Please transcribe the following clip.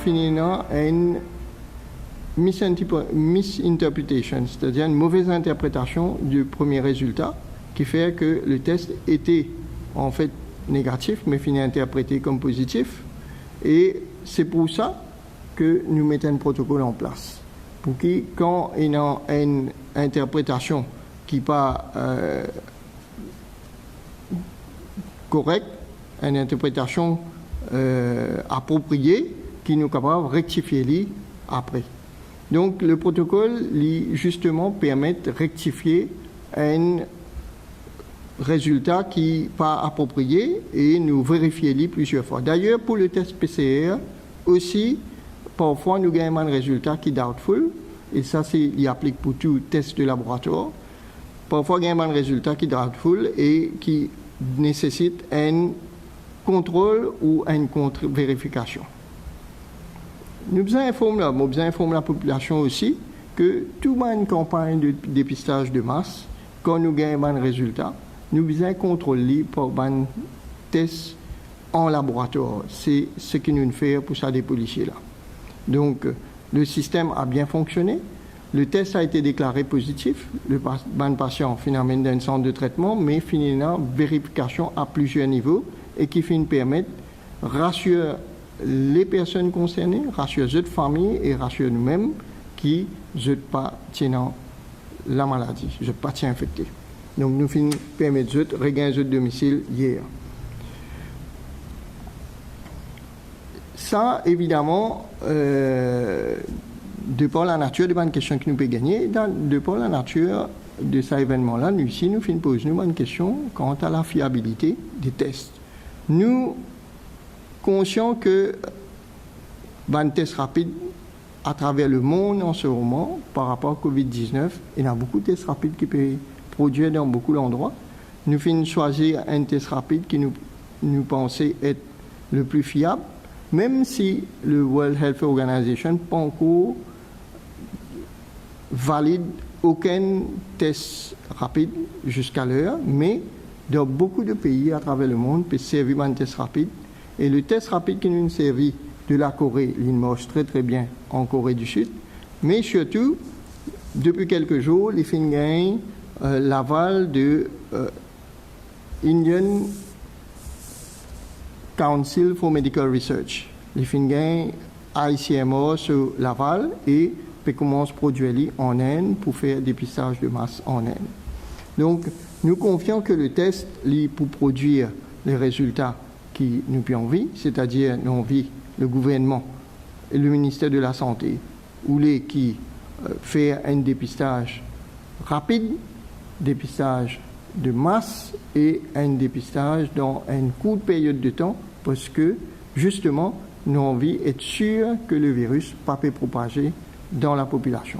finalement une misinterpretation, c'est-à-dire une mauvaise interprétation du premier résultat qui fait que le test était en fait négatif mais finit interprété comme positif, et c'est pour ça que nous mettons un protocole en place pour que quand il y a une interprétation qui n'est pas correcte, une interprétation appropriée, qui nous capable de rectifier après. Donc le protocole justement permet de rectifier un résultat qui n'est pas approprié et nous vérifier plusieurs fois. D'ailleurs, pour le test PCR aussi, parfois nous gagnons un résultat qui est doubtful, et ça il applique pour tout test de laboratoire. Parfois nous gagnons un résultat qui est doubtful et qui nécessite un contrôle ou une contre-vérification. Nous besoin informer la population aussi que toute une campagne de dépistage de masse, quand nous gagnons un résultat, nous besoin contrôler par un test en laboratoire. C'est ce que nous faisons pour ça des policiers là. Donc le système a bien fonctionné. Le test a été déclaré positif. Le patient finalement dans un centre de traitement, mais finalement vérification à plusieurs niveaux et qui finit permettre rassurer les personnes concernées, rassurer les familles et rassurer nous-mêmes qui ne pas tenant la maladie, ne pas infecté. Donc nous finissons permettre de regagner le domicile hier. Ça, évidemment, de par la nature de bonnes questions que nous pouvons gagner, de par la nature de cet événement-là, nous ici, nous finissons poser une bonne question quant à la fiabilité des tests. Nous conscients que un test rapide à travers le monde en ce moment par rapport à Covid-19, il y a beaucoup de tests rapides qui peuvent produire dans beaucoup d'endroits. Nous finissons choisir un test rapide qui nous pensons être le plus fiable, même si le World Health Organization n'a pas encore valide aucun test rapide jusqu'à l'heure, mais dans beaucoup de pays à travers le monde peut servir un test rapide. Et le test rapide qui nous servit de la Corée, il marche très très bien en Corée du Sud, mais surtout, depuis quelques jours, les fins gagnent l'aval de Indian Council for Medical Research. Les fins gagnent ICMO sur l'aval et peut commencer à produire en Inde pour faire des dépistage de masse en Inde. Donc, nous confions que le test, pour produire les résultats qui nous ont envie, c'est-à-dire nous envie le gouvernement et le ministère de la Santé, ou les qui fait un dépistage rapide, dépistage de masse et un dépistage dans une courte période de temps, parce que justement, nous avons envie d'être sûr que le virus ne peut pas propager dans la population.